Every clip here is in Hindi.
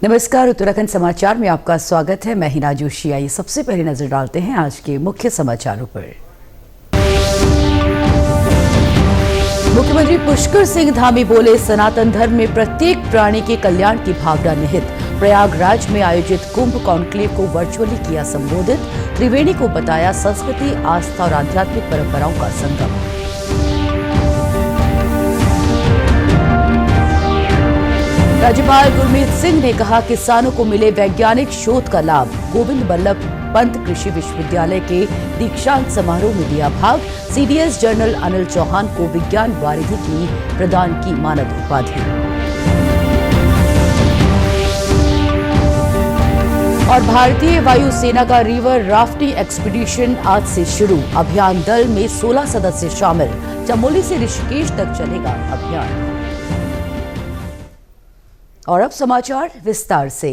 नमस्कार, उत्तराखंड समाचार में आपका स्वागत है। मैं हिना जोशी। आइए सबसे पहले नजर डालते हैं आज के मुख्य समाचारों पर। मुख्यमंत्री पुष्कर सिंह धामी बोले, सनातन धर्म में प्रत्येक प्राणी के कल्याण की भावना निहित। प्रयागराज में आयोजित कुंभ कॉन्क्लेव को वर्चुअली किया संबोधित। त्रिवेणी को बताया संस्कृति, आस्था और आध्यात्मिक परंपराओं का संगम। राज्यपाल गुरमीत सिंह ने कहा, किसानों को मिले वैज्ञानिक शोध का लाभ। गोविंद बल्लभ पंत कृषि विश्वविद्यालय के दीक्षांत समारोह में लिया भाग। सीडीएस जनरल अनिल चौहान को विज्ञान वारिधि की प्रदान की मानद उपाधि। और भारतीय वायुसेना का रिवर राफ्टिंग एक्सपीडिशन आज से शुरू। अभियान दल में 16 सदस्य शामिल। चमोली से ऋषिकेश तक चलेगा अभियान। और अब समाचार विस्तार से।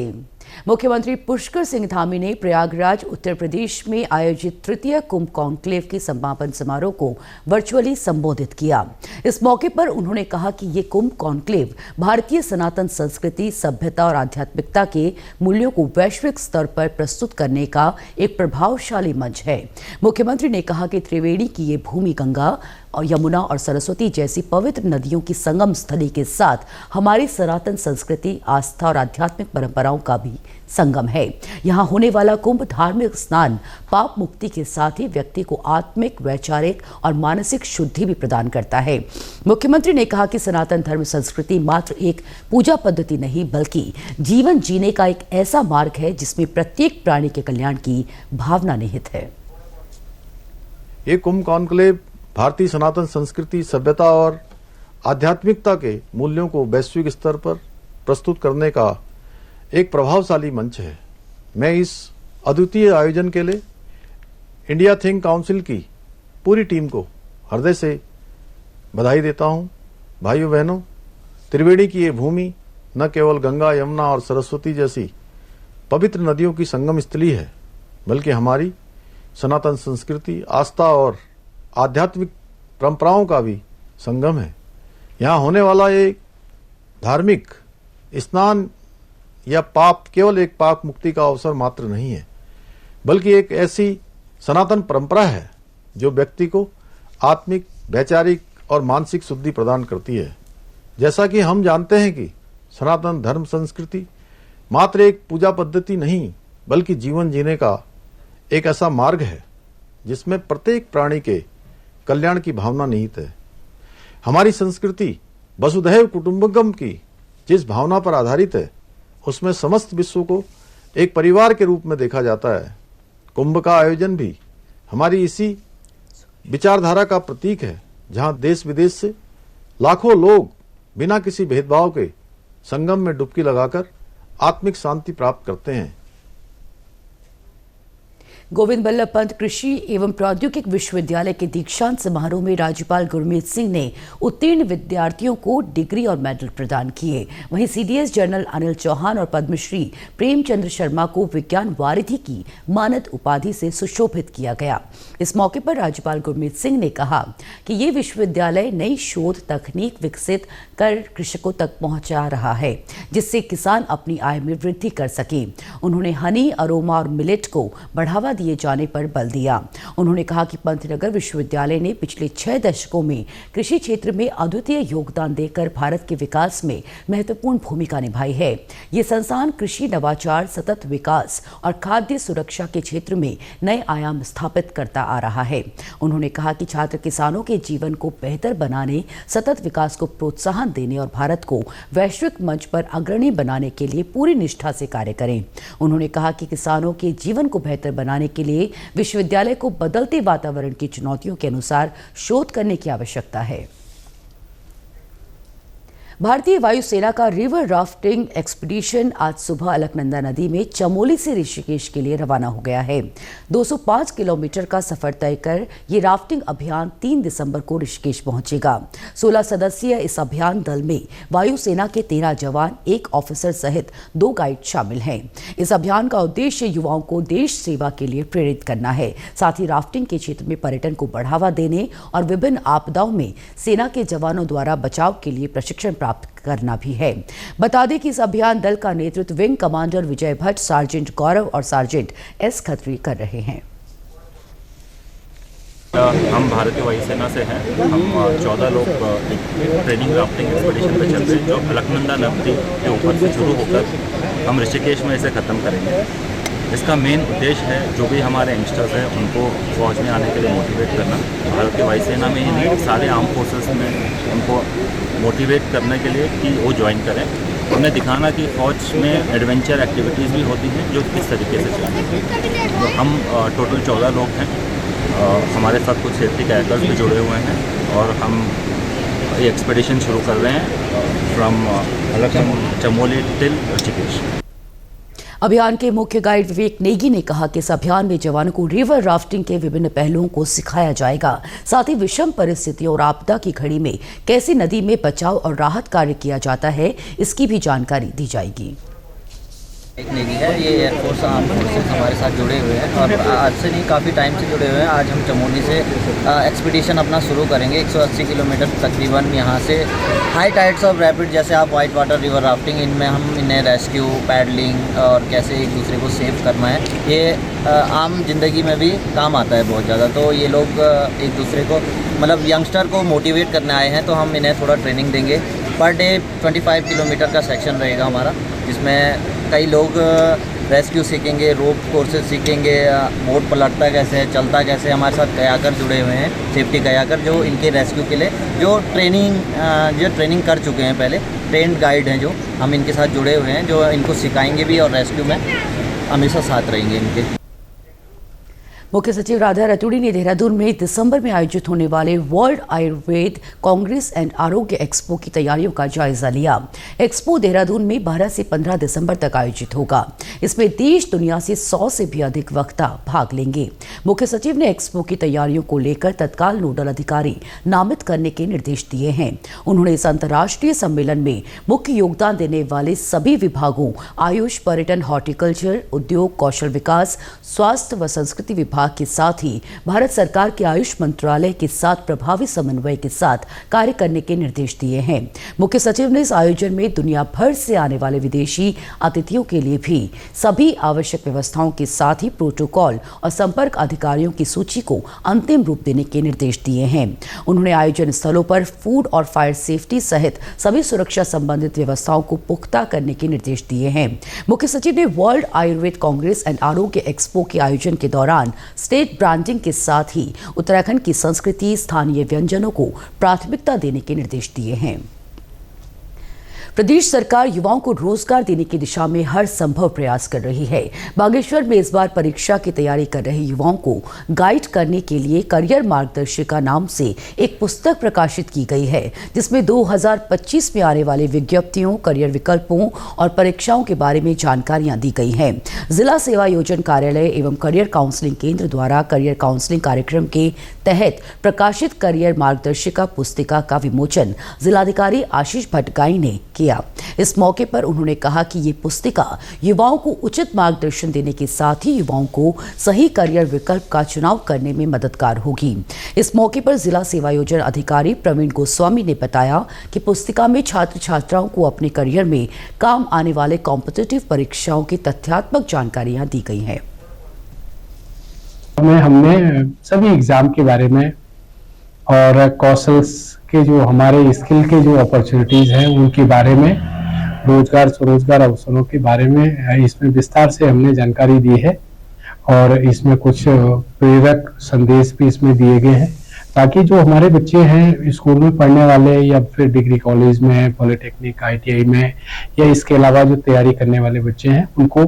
मुख्यमंत्री पुष्कर सिंह धामी ने प्रयागराज उत्तर प्रदेश में आयोजित तृतीय कुंभ कॉन्क्लेव के समापन समारोह को वर्चुअली संबोधित किया। इस मौके पर उन्होंने कहा कि ये कुंभ कॉन्क्लेव भारतीय सनातन संस्कृति, सभ्यता और आध्यात्मिकता के मूल्यों को वैश्विक स्तर पर प्रस्तुत करने का एक प्रभावशाली मंच है। मुख्यमंत्री ने कहा कि त्रिवेणी की ये भूमि गंगा और यमुना और सरस्वती जैसी पवित्र नदियों की संगम स्थली के साथ हमारी सनातन संस्कृति, आस्था और आध्यात्मिक परंपराओं का भी संगम है। यहाँ होने वाला कुंभ धार्मिक स्नान, पाप मुक्ति के साथ ही व्यक्ति को आत्मिक, वैचारिक और मानसिक शुद्धि भी प्रदान करता है। मुख्यमंत्री ने कहा कि सनातन धर्म संस्कृति मात्र एक पूजा पद्धति नहीं, बल्कि जीवन जीने का एक ऐसा मार्ग है जिसमें प्रत्येक प्राणी के कल्याण की भावना निहित है। ये कुंभ कॉन्क्लेव भारतीय सनातन संस्कृति, सभ्यता और आध्यात्मिकता के मूल्यों को वैश्विक स्तर पर प्रस्तुत करने का एक प्रभावशाली मंच है। मैं इस अद्वितीय आयोजन के लिए इंडिया थिंक काउंसिल की पूरी टीम को हृदय से बधाई देता हूं। भाइयों बहनों, त्रिवेणी की ये भूमि न केवल गंगा, यमुना और सरस्वती जैसी पवित्र नदियों की संगम स्थली है, बल्कि हमारी सनातन संस्कृति, आस्था और आध्यात्मिक परंपराओं का भी संगम है। यहाँ होने वाला ये धार्मिक स्नान या पाप केवल एक पाप मुक्ति का अवसर मात्र नहीं है, बल्कि एक ऐसी सनातन परंपरा है जो व्यक्ति को आत्मिक, वैचारिक और मानसिक शुद्धि प्रदान करती है। जैसा कि हम जानते हैं कि सनातन धर्म संस्कृति मात्र एक पूजा पद्धति नहीं, बल्कि जीवन जीने का एक ऐसा मार्ग है जिसमें प्रत्येक प्राणी के कल्याण की भावना निहित है। हमारी संस्कृति वसुधैव कुटुंबकम की जिस भावना पर आधारित है, उसमें समस्त विश्व को एक परिवार के रूप में देखा जाता है। कुंभ का आयोजन भी हमारी इसी विचारधारा का प्रतीक है, जहां देश विदेश से लाखों लोग बिना किसी भेदभाव के संगम में डुबकी लगाकर आत्मिक शांति प्राप्त करते हैं। गोविंद बल्लभ पंत कृषि एवं प्रौद्योगिक विश्वविद्यालय के दीक्षांत समारोह में राज्यपाल गुरमीत सिंह ने उत्तीर्ण विद्यार्थियों को डिग्री और मेडल प्रदान किए। वहीं सीडीएस जनरल अनिल चौहान और पद्मश्री प्रेमचंद्र शर्मा को विज्ञान वारिधि की मानद उपाधि से सुशोभित किया गया। इस मौके पर राज्यपाल गुरमीत सिंह ने कहा कि ये विश्वविद्यालय नई शोध तकनीक विकसित कर कृषकों तक पहुंचा रहा है, जिससे किसान अपनी आय में वृद्धि कर सके। उन्होंने हनी, अरोमा और मिलेट को बढ़ावा दिए जाने पर बल दिया। उन्होंने कहा कि पंतनगर विश्वविद्यालय ने पिछले 6 दशकों में कृषि क्षेत्र में अद्वितीय योगदान देकर भारत के विकास में महत्वपूर्ण भूमिका निभाई है। ये संस्थान कृषि नवाचार, सतत विकास और खाद्य सुरक्षा के क्षेत्र में नए आयाम स्थापित करता आ रहा है। उन्होंने कहा कि छात्र किसानों के जीवन को बेहतर बनाने, सतत विकास को प्रोत्साहन देने और भारत को वैश्विक मंच पर अग्रणी बनाने के लिए पूरी निष्ठा से कार्य करें। उन्होंने कहा कि किसानों के जीवन को बेहतर बनाने के लिए विश्वविद्यालय को बदलते वातावरण की चुनौतियों के अनुसार शोध करने की आवश्यकता है। भारतीय वायुसेना का रिवर राफ्टिंग एक्सपीडिशन आज सुबह अलकनंदा नदी में चमोली से ऋषिकेश के लिए रवाना हो गया है। 205 किलोमीटर का सफर तय कर ये राफ्टिंग अभियान 3 दिसंबर को ऋषिकेश पहुंचेगा। 16 सदस्यीय इस अभियान दल में वायुसेना के 13 जवान, 1 ऑफिसर सहित 2 गाइड शामिल हैं। इस अभियान का उद्देश्य युवाओं को देश सेवा के लिए प्रेरित करना है, साथ ही राफ्टिंग के क्षेत्र में पर्यटन को बढ़ावा देने और विभिन्न आपदाओं में सेना के जवानों द्वारा बचाव के लिए प्रशिक्षण प्राप्त करना भी है। बता दें कि इस अभियान दल का नेतृत्व विंग कमांडर विजय भट्ट, सार्जेंट गौरव और सार्जेंट एस खत्री कर रहे हैं। हम भारतीय वायुसेना से हैं। हम 14 लोग ट्रेनिंग राफ्टिंग एक्सपीडिशन पे चल रहे हैं, जो अलकनंदा नदी के ऊपर से शुरू होकर हम ऋषिकेश में इसे ख़त्म करेंगे। इसका मेन उद्देश्य है जो भी हमारे यंगस्टर्स हैं उनको फौज में आने के लिए मोटिवेट करना। भारतीय वायुसेना में ही नहीं, सारे आर्म फोर्सेस में उनको मोटिवेट करने के लिए कि वो ज्वाइन करें। उन्हें दिखाना कि फौज में एडवेंचर एक्टिविटीज़ भी होती हैं जो किस तरीके से चलती हैं। तो हम टोटल 14 लोग हैं। हमारे साथ कुछ सेफ्टी कैरेक्टर्स भी जुड़े हुए हैं और हम ये एक्सपेडिशन शुरू कर रहे हैं फ्रॉम चमोली टिल ऋषिकेश। अभियान के मुख्य गाइड विवेक नेगी ने कहा कि इस अभियान में जवानों को रिवर राफ्टिंग के विभिन्न पहलुओं को सिखाया जाएगा। साथ ही विषम परिस्थितियों और आपदा की घड़ी में कैसे नदी में बचाव और राहत कार्य किया जाता है, इसकी भी जानकारी दी जाएगी। एक नेवी है, ये एयरफोर्स आर्म फोर्सेस हमारे साथ जुड़े हुए हैं और आज से नहीं काफ़ी टाइम से जुड़े हुए हैं। आज हम चमोली से एक्सपीडिशन अपना शुरू करेंगे 180 किलोमीटर तकरीबन यहाँ से। हाई टाइड्स ऑफ रैपिड जैसे आप वाइट वाटर रिवर राफ्टिंग, इनमें हम इन्हें रेस्क्यू, पैडलिंग और कैसे एक दूसरे को सेव करना है, ये आम जिंदगी में भी काम आता है बहुत ज़्यादा। तो ये लोग एक दूसरे को मतलब यंगस्टर को मोटिवेट करने आए हैं, तो हम इन्हें थोड़ा ट्रेनिंग देंगे। पर डे 25 किलोमीटर का सेक्शन रहेगा हमारा, जिसमें कई लोग रेस्क्यू सीखेंगे, रोप कोर्सेज सीखेंगे, बोट पलटता कैसे है, चलता कैसे। हमारे साथ कयाकर जुड़े हुए हैं, सेफ्टी कयाकर, जो इनके रेस्क्यू के लिए जो ट्रेनिंग कर चुके हैं, पहले ट्रेंड गाइड हैं, जो हम इनके साथ जुड़े हुए हैं, जो इनको सिखाएंगे भी और रेस्क्यू में हमेशा साथ रहेंगे इनके। मुख्य सचिव राधा रतूड़ी ने देहरादून में दिसंबर में आयोजित होने वाले वर्ल्ड आयुर्वेद कांग्रेस एंड आरोग्य एक्सपो की तैयारियों का जायजा लिया। एक्सपो देहरादून में 12 से 15 दिसंबर तक आयोजित होगा। इसमें देश दुनिया से 100 से भी अधिक वक्ता भाग लेंगे। मुख्य सचिव ने एक्सपो की तैयारियों को लेकर तत्काल नोडल अधिकारी नामित करने के निर्देश दिए हैं। उन्होंने इस अंतर्राष्ट्रीय सम्मेलन में मुख्य योगदान देने वाले सभी विभागों आयुष, पर्यटन, हॉर्टिकल्चर, उद्योग, कौशल विकास, स्वास्थ्य व संस्कृति विभाग के साथ ही भारत सरकार के आयुष मंत्रालय के साथ प्रभावी समन्वय के साथ कार्य करने के निर्देश दिए हैं। मुख्य सचिव ने इस आयोजन में दुनिया भर से आने वाले विदेशी अतिथियों के लिए भी सभी आवश्यक व्यवस्थाओं के साथ ही प्रोटोकॉल और संपर्क अधिकारियों की सूची को अंतिम रूप देने के निर्देश दिए हैं। उन्होंने आयोजन स्थलों पर फूड और फायर सेफ्टी सहित सभी सुरक्षा संबंधित व्यवस्थाओं को पुख्ता करने के निर्देश दिए हैं। मुख्य सचिव ने वर्ल्ड आयुर्वेद कांग्रेस एंड आरोग्य एक्सपो के आयोजन के दौरान स्टेट ब्रांडिंग के साथ ही उत्तराखंड की संस्कृति, स्थानीय व्यंजनों को प्राथमिकता देने के निर्देश दिए हैं। प्रदेश सरकार युवाओं को रोजगार देने की दिशा में हर संभव प्रयास कर रही है। बागेश्वर में इस बार परीक्षा की तैयारी कर रहे युवाओं को गाइड करने के लिए करियर मार्गदर्शिका नाम से एक पुस्तक प्रकाशित की गई है, जिसमें 2025 में आने वाले विज्ञप्तियों, करियर विकल्पों और परीक्षाओं के बारे में जानकारियां दी गई हैं। जिला सेवा योजन कार्यालय एवं करियर काउंसलिंग केंद्र द्वारा करियर काउंसलिंग कार्यक्रम के तहत प्रकाशित करियर मार्गदर्शिका पुस्तिका का विमोचन जिलाधिकारी आशीष भट्टगाई ने किया। इस मौके पर उन्होंने कहा कि ये पुस्तिका युवाओं को उचित मार्गदर्शन देने के साथ ही युवाओं को सही करियर विकल्प का चुनाव करने में मददगार होगी। इस मौके पर जिला सेवा योजना अधिकारी प्रवीण गोस्वामी ने बताया कि पुस्तिका में छात्र छात्राओं को अपने करियर में काम आने वाले कॉम्पिटिटिव परीक्षाओं की तथ्यात्मक जानकारियां दी गई हैं। हमने सभी एग्जाम के बारे में और कौशल्स के जो हमारे स्किल के जो अपॉर्चुनिटीज हैं उनके बारे में, रोजगार स्वरोजगार अवसरों के बारे में इसमें विस्तार से हमने जानकारी दी है और इसमें कुछ प्रेरक संदेश भी इसमें दिए गए हैं, ताकि जो हमारे बच्चे हैं स्कूल में पढ़ने वाले या फिर डिग्री कॉलेज में, पॉलिटेक्निक, ITI में या इसके अलावा जो तैयारी करने वाले बच्चे हैं उनको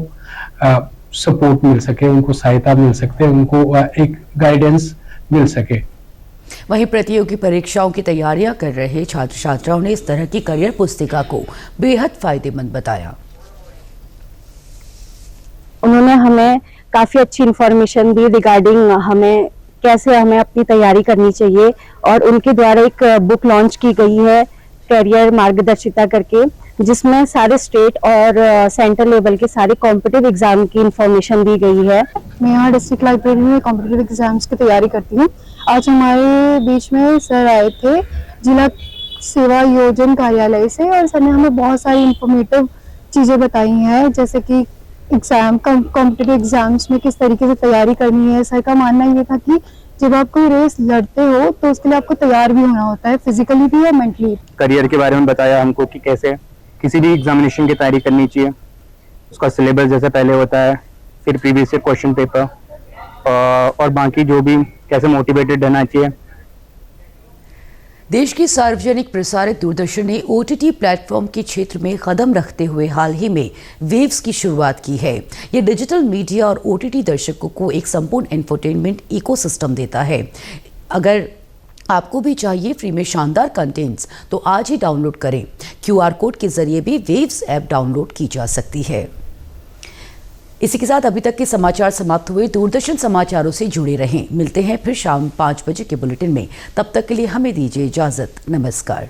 सपोर्ट मिल सके, उनको सहायता मिल सकते, उनको एक गाइडेंस मिल सके। वहीं प्रतियोगी परीक्षाओं की तैयारियां कर रहे छात्र छात्राओं ने इस तरह की करियर पुस्तिका को बेहद फायदेमंद बताया। उन्होंने हमें काफी अच्छी इंफॉर्मेशन दी रिगार्डिंग हमें कैसे हमें अपनी तैयारी करनी चाहिए, और उनके द्वारा एक बुक लॉन्च की गई है करियर मार्गदर्शिता करके, जिसमें सारे स्टेट और सेंट्रल लेवल के सारे कॉम्पिटिटिव एग्जाम की इंफॉर्मेशन दी गई है। मैं यहाँ डिस्ट्रिक्ट लाइब्रेरी में कॉम्पिटिटिव एग्जाम्स की तैयारी करती हूँ। आज हमारे बीच में सर आए थे जिला सेवा योजन कार्यालय से, और सर ने हमें बहुत सारी इंफॉर्मेटिव चीज़ें बताई हैं, जैसे कि कॉम्पिटिटिव एग्जाम्स में किस तरीके से तैयारी करनी है। सर का मानना ये था कि जब आप कोई रेस लड़ते हो तो उसके लिए आपको तैयार भी होना होता है, फिजिकली भी और मेंटली। करियर के बारे में बताया हमको कि कैसे किसी भी एग्जामिनेशन की तैयारी करनी चाहिए, उसका सिलेबस जैसे पहले होता है, फिर प्रीवियस ईयर क्वेश्चन पेपर और बाकी जो भी कैसे मोटिवेटेड रहना चाहिए। देश की सार्वजनिक प्रसारित दूरदर्शन ने OTT प्लेटफॉर्म के क्षेत्र में कदम रखते हुए हाल ही में वेव्स की शुरुआत की है। ये डिजिटल मीडिया और OTT दर्शकों को एक संपूर्ण इंफोटेनमेंट इकोसिस्टम देता है। अगर आपको भी चाहिए फ्री में शानदार कंटेंट्स तो आज ही डाउनलोड करें। QR कोड के जरिए भी वेव्स ऐप डाउनलोड की जा सकती है। इसी के साथ अभी तक के समाचार समाप्त हुए। दूरदर्शन समाचारों से जुड़े रहें। मिलते हैं फिर शाम 5 बजे के बुलेटिन में। तब तक के लिए हमें दीजिए इजाजत। नमस्कार।